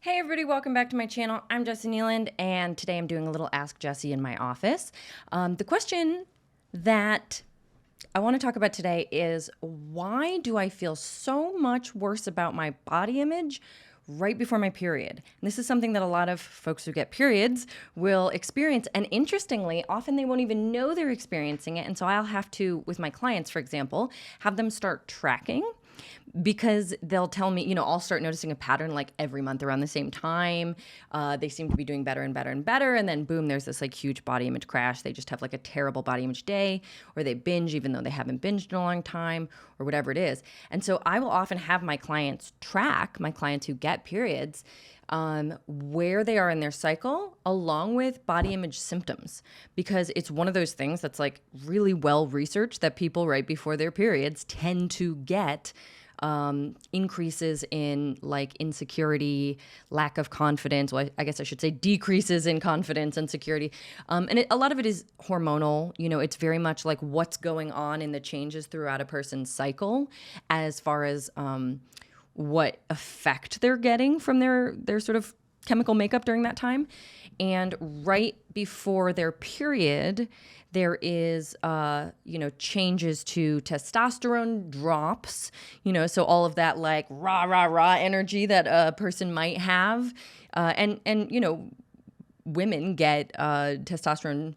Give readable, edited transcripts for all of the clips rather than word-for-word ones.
Hey everybody, welcome back to my channel. I'm Jessi Nealand, and today I'm doing a little Ask Jessi in my office. The question that I want to talk about today is, why do I feel so much worse about my body image right before my period? And this is something that a lot of folks who get periods will experience, and interestingly, often they won't even know they're experiencing it. And so I'll have to, with my clients, for example, have them start tracking, because they'll tell me, I'll start noticing a pattern like every month around the same time. They seem to be doing better and better and better. And then boom, there's this like huge body image crash. They just have like a terrible body image day, or they binge even though they haven't binged in a long time, or whatever it is. And so I will often have my clients track, my clients who get periods, where they are in their cycle, along with body image symptoms, because it's one of those things that's like really well researched that people right before their periods tend to get increases in like insecurity, lack of confidence. Well, I guess I should say decreases in confidence and security. A lot of it is hormonal. It's very much like what's going on in the changes throughout a person's cycle, as far as what effect they're getting from their sort of chemical makeup during that time. And right before their period, there is, changes to testosterone drops, so all of that like rah, rah, rah energy that a person might have. Women get testosterone.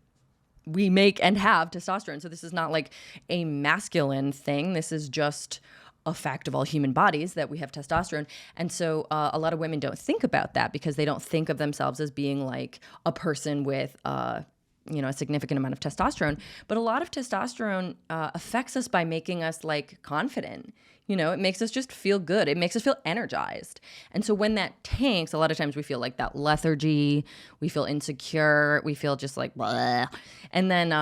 We make and have testosterone. So this is not like a masculine thing. This is just a fact of all human bodies that we have testosterone. And so a lot of women don't think about that because they don't think of themselves as being like a person with a significant amount of testosterone. But a lot of testosterone affects us by making us like confident. It makes us just feel good. It makes us feel energized. And so when that tanks, a lot of times we feel like that lethargy, we feel insecure, we feel just like blah. And then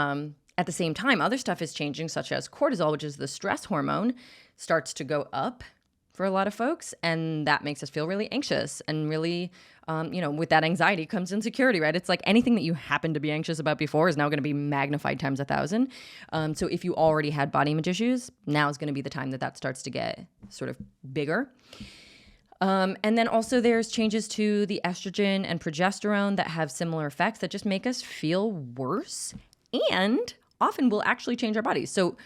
at the same time, other stuff is changing, such as cortisol, which is the stress hormone, starts to go up for a lot of folks. And that makes us feel really anxious and really, with that anxiety comes insecurity, right? It's like anything that you happen to be anxious about before is now going to be magnified times 1,000. So if you already had body image issues, now is going to be the time that starts to get sort of bigger. And then also there's changes to the estrogen and progesterone that have similar effects that just make us feel worse and often will actually change our bodies. So,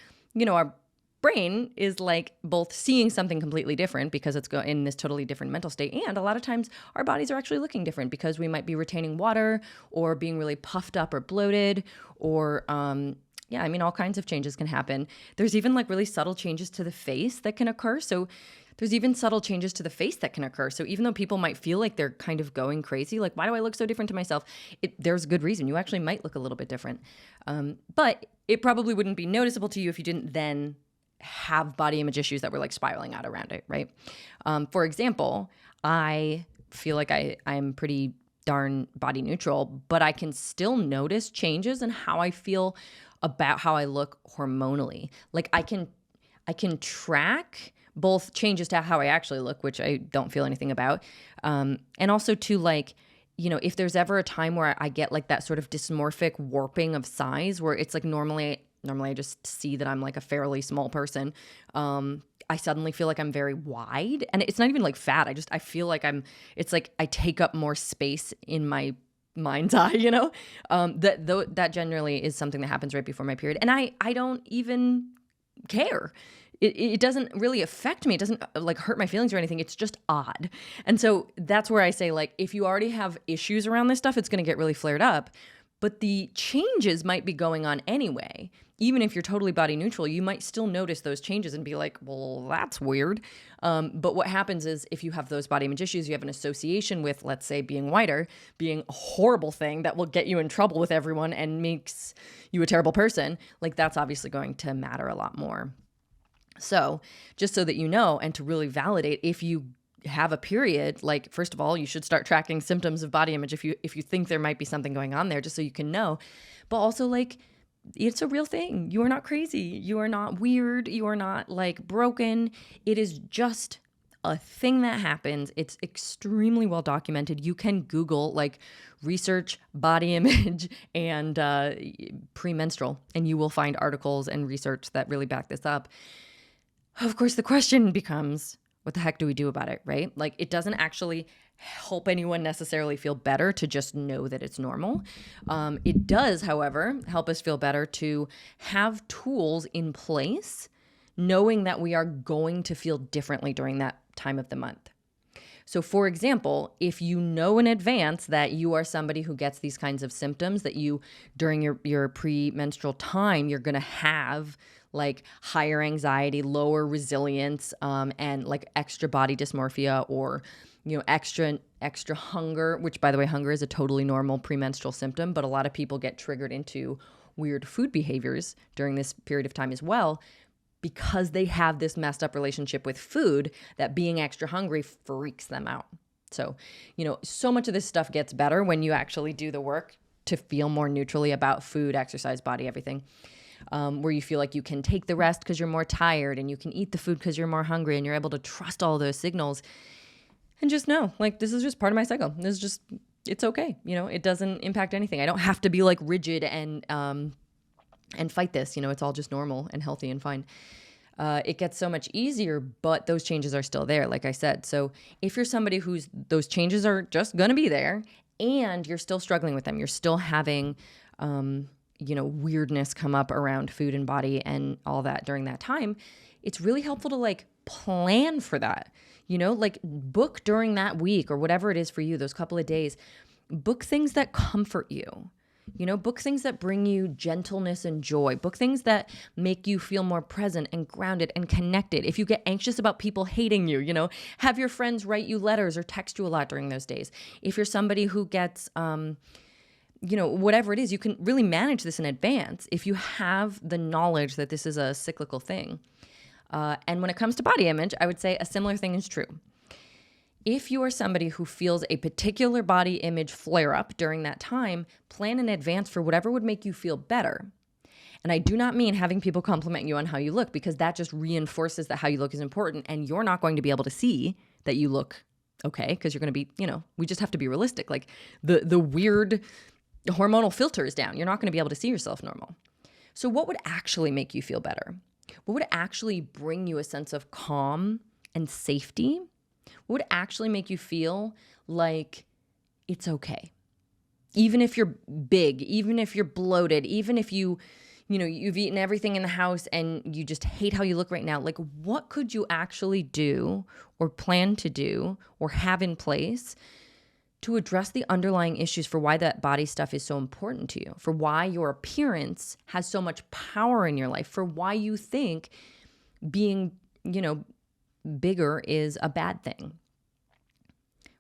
our brain is like both seeing something completely different because it's in this totally different mental state. And a lot of times our bodies are actually looking different because we might be retaining water or being really puffed up or bloated or, all kinds of changes can happen. There's even like really subtle changes to the face that can occur. So there's even subtle changes to the face that can occur. So even though people might feel like they're kind of going crazy, like, why do I look so different to myself? There's a good reason. You actually might look a little bit different. But it probably wouldn't be noticeable to you if you didn't then have body image issues that were like spiraling out around it, right? For example, I feel like I'm pretty darn body neutral, but I can still notice changes in how I feel about how I look hormonally. Like I can track both changes to how I actually look, which I don't feel anything about, and also to like, if there's ever a time where I get like that sort of dysmorphic warping of size where it's like normally I just see that I'm like a fairly small person. I suddenly feel like I'm very wide, and it's not even like fat. I feel like it's like I take up more space in my mind's eye, that generally is something that happens right before my period. And I don't even care. It doesn't really affect me. It doesn't like hurt my feelings or anything. It's just odd. And so that's where I say, like, if you already have issues around this stuff, it's going to get really flared up. But the changes might be going on anyway. Even if you're totally body neutral, you might still notice those changes and be like, well, that's weird. But what happens is if you have those body image issues, you have an association with, let's say, being whiter, being a horrible thing that will get you in trouble with everyone and makes you a terrible person. Like, that's obviously going to matter a lot more. So just so that you know, and to really validate, if you have a period, like, first of all, you should start tracking symptoms of body image if you think there might be something going on there, just so you can know. But also, like, it's a real thing. You are not crazy. You are not weird. You are not like broken. It is just a thing that happens. It's extremely well documented. You can Google like research body image and premenstrual, and you will find articles and research that really back this up. Of course, the question becomes, what the heck do we do about it, right? Like, it doesn't actually help anyone necessarily feel better to just know that it's normal. It does, however, help us feel better to have tools in place, knowing that we are going to feel differently during that time of the month. So, for example, if you know in advance that you are somebody who gets these kinds of symptoms, that you, during your premenstrual time, you're going to have like higher anxiety, lower resilience, and like extra body dysmorphia, or extra hunger, which, by the way, hunger is a totally normal premenstrual symptom, but a lot of people get triggered into weird food behaviors during this period of time as well, because they have this messed up relationship with food that being extra hungry freaks them out. So, so much of this stuff gets better when you actually do the work to feel more neutrally about food, exercise, body, everything. Where you feel like you can take the rest because you're more tired, and you can eat the food because you're more hungry, and you're able to trust all those signals and just know, like, this is just part of my cycle. This is just, it's okay. It doesn't impact anything. I don't have to be like rigid and fight this. It's all just normal and healthy and fine. It gets so much easier, but those changes are still there, like I said. So if you're somebody those changes are just going to be there, and you're still struggling with them, you're still having, weirdness come up around food and body and all that during that time, it's really helpful to like plan for that, like book during that week or whatever it is for you, those couple of days, book things that comfort you. Book things that bring you gentleness and joy. Book things that make you feel more present and grounded and connected. If you get anxious about people hating you, have your friends write you letters or text you a lot during those days. If you're somebody who gets, whatever it is, you can really manage this in advance if you have the knowledge that this is a cyclical thing. And when it comes to body image, I would say a similar thing is true. If you are somebody who feels a particular body image flare up during that time, plan in advance for whatever would make you feel better. And I do not mean having people compliment you on how you look, because that just reinforces that how you look is important, and you're not going to be able to see that you look okay, because you're going to be, we just have to be realistic. Like the weird hormonal filter is down. You're not going to be able to see yourself normal. So what would actually make you feel better? What would actually bring you a sense of calm and safety? What would actually make you feel like it's okay? Even if you're big, even if you're bloated, even if you've eaten everything in the house and you just hate how you look right now, like what could you actually do or plan to do or have in place to address the underlying issues for why that body stuff is so important to you, for why your appearance has so much power in your life, for why you think being, bigger is a bad thing.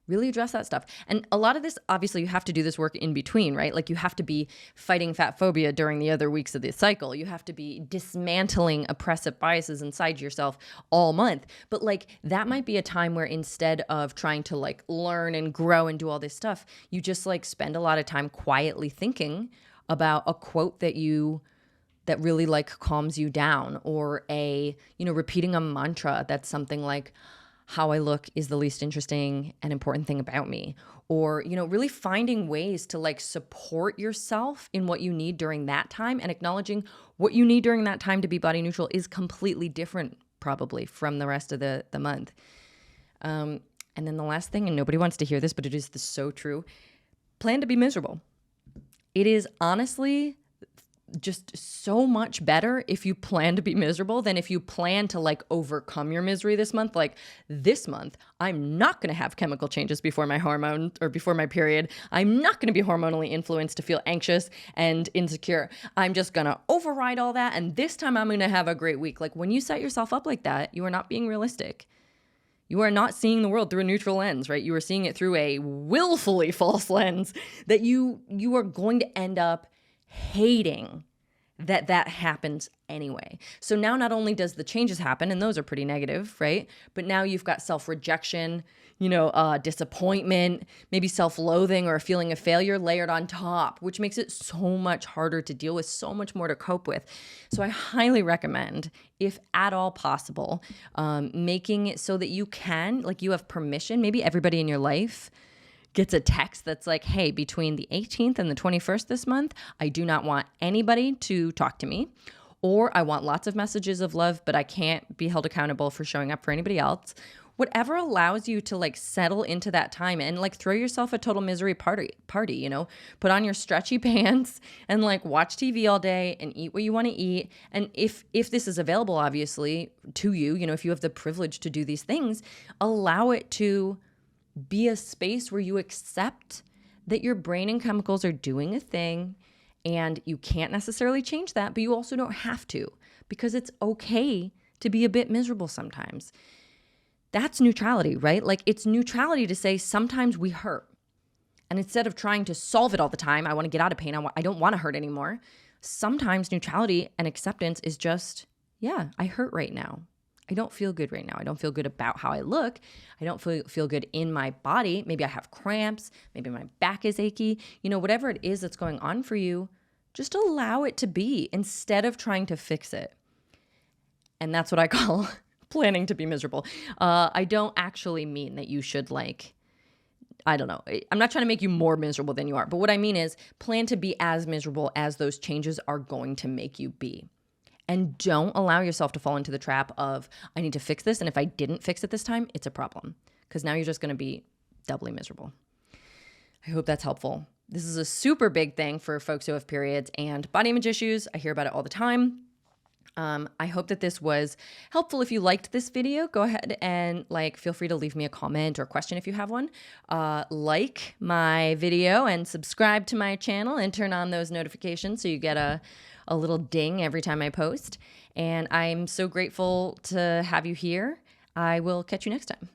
Really address that stuff. And a lot of this, obviously, you have to do this work in between, right? Like you have to be fighting fat phobia during the other weeks of the cycle. You have to be dismantling oppressive biases inside yourself all month. But like that might be a time where instead of trying to like learn and grow and do all this stuff, you just like spend a lot of time quietly thinking about a quote that really like calms you down, or repeating a mantra that's something like, how I look is the least interesting and important thing about me. Or, really finding ways to like support yourself in what you need during that time, and acknowledging what you need during that time to be body neutral is completely different probably from the rest of the month. And then the last thing, and nobody wants to hear this, but it is so true, plan to be miserable. It is honestly just so much better if you plan to be miserable than if you plan to like overcome your misery this month. Like this month, I'm not going to have chemical changes before my hormone or before my period. I'm not going to be hormonally influenced to feel anxious and insecure. I'm just going to override all that. And this time I'm going to have a great week. Like when you set yourself up like that, you are not being realistic. You are not seeing the world through a neutral lens, right? You are seeing it through a willfully false lens that you are going to end up hating that happens anyway. So now not only does the changes happen, and those are pretty negative, right? But now you've got self-rejection, disappointment, maybe self-loathing or a feeling of failure layered on top, which makes it so much harder to deal with, so much more to cope with. So I highly recommend, if at all possible, making it so that you can, like you have permission, maybe everybody in your life gets a text that's like, hey, between the 18th and the 21st this month, I do not want anybody to talk to me, or I want lots of messages of love, but I can't be held accountable for showing up for anybody else. whatever allows you to like settle into that time and like throw yourself a total misery party, you know, put on your stretchy pants and like watch TV all day and eat what you want to eat. And if this is available, obviously to you, you know, if you have the privilege to do these things, allow it to be a space where you accept that your brain and chemicals are doing a thing and you can't necessarily change that, but you also don't have to, because it's okay to be a bit miserable sometimes. That's neutrality, right? Like it's neutrality to say sometimes we hurt. And instead of trying to solve it all the time, I want to get out of pain, I don't want to hurt anymore. Sometimes neutrality and acceptance is just, yeah, I hurt right now. I don't feel good right now. I don't feel good about how I look. I don't feel good in my body. Maybe I have cramps. Maybe my back is achy. You know, whatever it is that's going on for you, just allow it to be instead of trying to fix it. And that's what I call planning to be miserable. I don't actually mean that you should like, I don't know. I'm not trying to make you more miserable than you are. But what I mean is plan to be as miserable as those changes are going to make you be. And don't allow yourself to fall into the trap of, I need to fix this. And if I didn't fix it this time, it's a problem. Because now you're just going to be doubly miserable. I hope that's helpful. This is a super big thing for folks who have periods and body image issues. I hear about it all the time. I hope that this was helpful. If you liked this video, go ahead and feel free to leave me a comment or question if you have one. Like my video and subscribe to my channel and turn on those notifications so you get a little ding every time I post. And I'm so grateful to have you here. I will catch you next time.